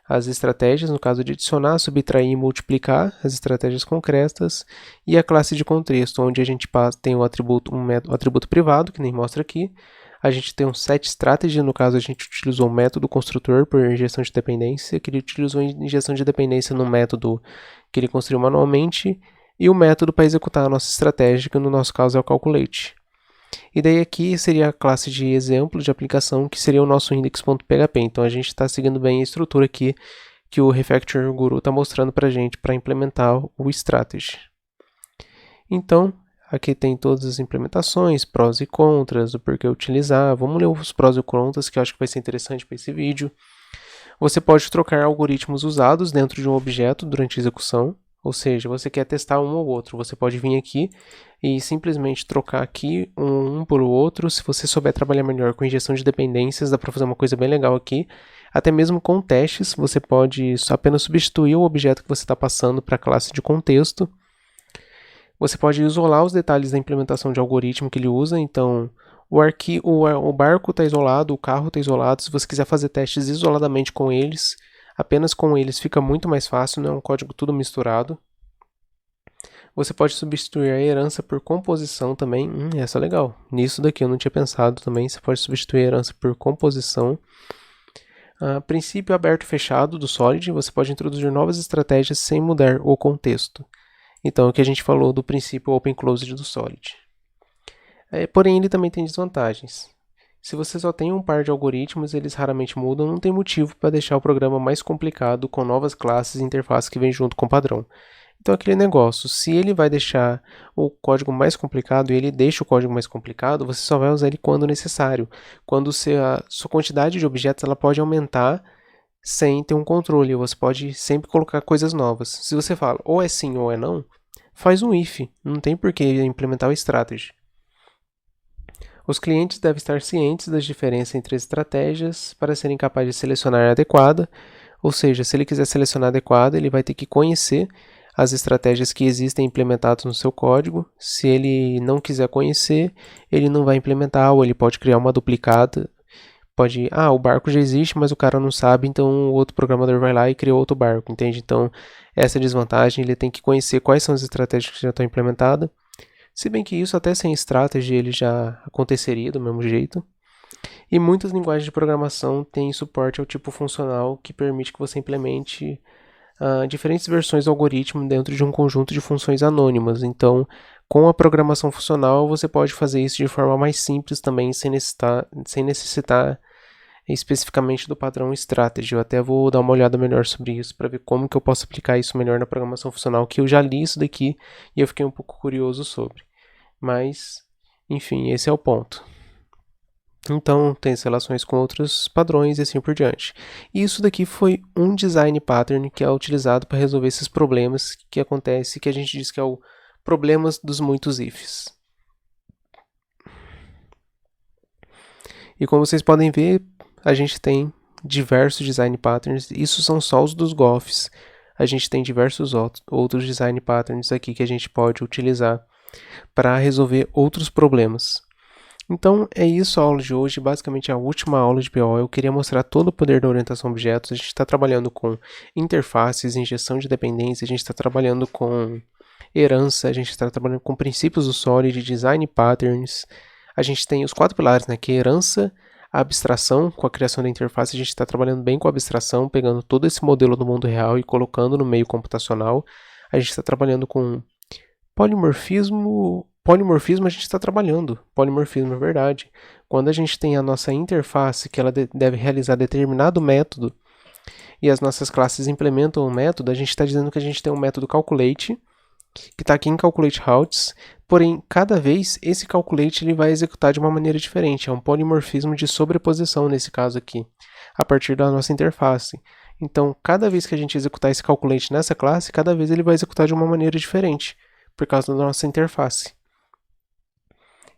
as estratégias, no caso de adicionar, subtrair e multiplicar, as estratégias concretas, e a classe de contexto, onde a gente tem o atributo, o atributo privado, que nem mostra aqui. A gente tem um setStrategy, no caso a gente utilizou o método construtor por injeção de dependência, que ele utilizou injeção de dependência no método que ele construiu manualmente, e o método para executar a nossa estratégia, que no nosso caso é o calculate. E daí aqui seria a classe de exemplo de aplicação, que seria o nosso index.php. Então a gente está seguindo bem a estrutura aqui que o Refactor Guru está mostrando para a gente para implementar o strategy. Então, aqui tem todas as implementações, prós e contras, o porquê utilizar. Vamos ler os prós e contras, que eu acho que vai ser interessante para esse vídeo. Você pode trocar algoritmos usados dentro de um objeto durante a execução. Ou seja, você quer testar um ou outro, você pode vir aqui e simplesmente trocar aqui um por outro. Se você souber trabalhar melhor com injeção de dependências, dá para fazer uma coisa bem legal aqui. Até mesmo com testes, você pode apenas substituir o objeto que você está passando para a classe de contexto. Você pode isolar os detalhes da implementação de algoritmo que ele usa, então o barco está isolado, o carro está isolado. Se você quiser fazer testes isoladamente com eles, apenas com eles fica muito mais fácil, não é um código tudo misturado. Você pode substituir a herança por composição também. Essa é legal. Nisso daqui eu não tinha pensado também. Você pode substituir a herança por composição. Princípio aberto e fechado do Solid. Você pode introduzir novas estratégias sem mudar o contexto. Então, o que a gente falou do princípio Open Closed do Solid. Porém, ele também tem desvantagens. Se você só tem um par de algoritmos, eles raramente mudam, não tem motivo para deixar o programa mais complicado com novas classes e interfaces que vêm junto com o padrão. Então, aquele negócio, se ele vai deixar o código mais complicado e ele deixa o código mais complicado, você só vai usar ele quando necessário. Quando a sua quantidade de objetos ela pode aumentar sem ter um controle, você pode sempre colocar coisas novas. Se você fala ou é sim ou é não, faz um if, não tem por que implementar o strategy. Os clientes devem estar cientes das diferenças entre as estratégias para serem capazes de selecionar a adequada, ou seja, se ele quiser selecionar a adequada, ele vai ter que conhecer as estratégias que existem implementadas no seu código. Se ele não quiser conhecer, ele não vai implementar, ou ele pode criar uma duplicata. O barco já existe, mas o cara não sabe, então o outro programador vai lá e cria outro barco, entende? Então, essa desvantagem, ele tem que conhecer quais são as estratégias que já estão implementadas. Se bem que isso até sem strategy ele já aconteceria do mesmo jeito. E muitas linguagens de programação têm suporte ao tipo funcional, que permite que você implemente diferentes versões do algoritmo dentro de um conjunto de funções anônimas. Então, com a programação funcional, você pode fazer isso de forma mais simples também, sem necessitar especificamente do padrão strategy. Eu até vou dar uma olhada melhor sobre isso para ver como que eu posso aplicar isso melhor na programação funcional, que eu já li isso daqui e eu fiquei um pouco curioso sobre. Mas, enfim, esse é o ponto. Então, tem as relações com outros padrões e assim por diante. E isso daqui foi um design pattern que é utilizado para resolver esses problemas que acontece, que a gente diz que é o problemas dos muitos ifs. E como vocês podem ver, a gente tem diversos design patterns. Isso são só os dos GOFs. A gente tem diversos outros design patterns aqui que a gente pode utilizar para resolver outros problemas. Então é isso a aula de hoje, basicamente a última aula de PO. Eu queria mostrar todo o poder da orientação a objetos. A gente está trabalhando com interfaces, injeção de dependência, a gente está trabalhando com herança, a gente está trabalhando com princípios do Solid, design patterns. A gente tem os 4 pilares, né, que é herança, a abstração. Com a criação da interface a gente está trabalhando bem com a abstração, pegando todo esse modelo do mundo real e colocando no meio computacional. A gente está trabalhando com polimorfismo a gente está trabalhando. Polimorfismo é verdade. Quando a gente tem a nossa interface, que ela deve realizar determinado método, e as nossas classes implementam o método, a gente está dizendo que a gente tem um método calculate, que está aqui em calculate routes, porém, cada vez esse calculate ele vai executar de uma maneira diferente. É um polimorfismo de sobreposição nesse caso aqui. a partir da nossa interface. Então, cada vez que a gente executar esse calculate nessa classe, cada vez ele vai executar de uma maneira diferente, por causa da nossa interface.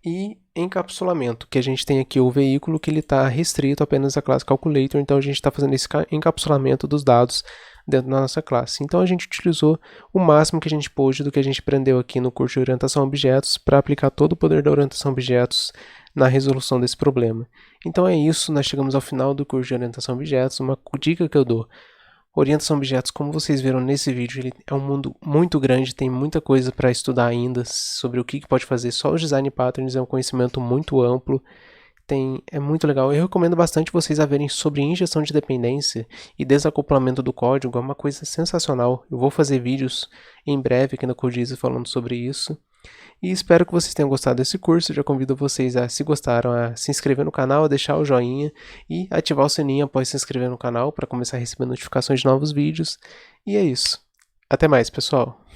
E encapsulamento, que a gente tem aqui o veículo que ele está restrito apenas à classe calculator, então a gente está fazendo esse encapsulamento dos dados dentro da nossa classe. Então a gente utilizou o máximo que a gente pôde do que a gente aprendeu aqui no curso de orientação a objetos para aplicar todo o poder da orientação a objetos na resolução desse problema. Então é isso, nós chegamos ao final do curso de orientação a objetos. Uma dica que eu dou: orientação a objetos, como vocês viram nesse vídeo, ele é um mundo muito grande, tem muita coisa para estudar ainda sobre o que pode fazer. Só os design patterns é um conhecimento muito amplo, é muito legal. Eu recomendo bastante vocês a verem sobre injeção de dependência e desacoplamento do código, é uma coisa sensacional. Eu vou fazer vídeos em breve aqui no Codize falando sobre isso. E espero que vocês tenham gostado desse curso. Já convido vocês a, se gostaram, a se inscrever no canal, a deixar o joinha e ativar o sininho após se inscrever no canal para começar a receber notificações de novos vídeos. E é isso. Até mais, pessoal!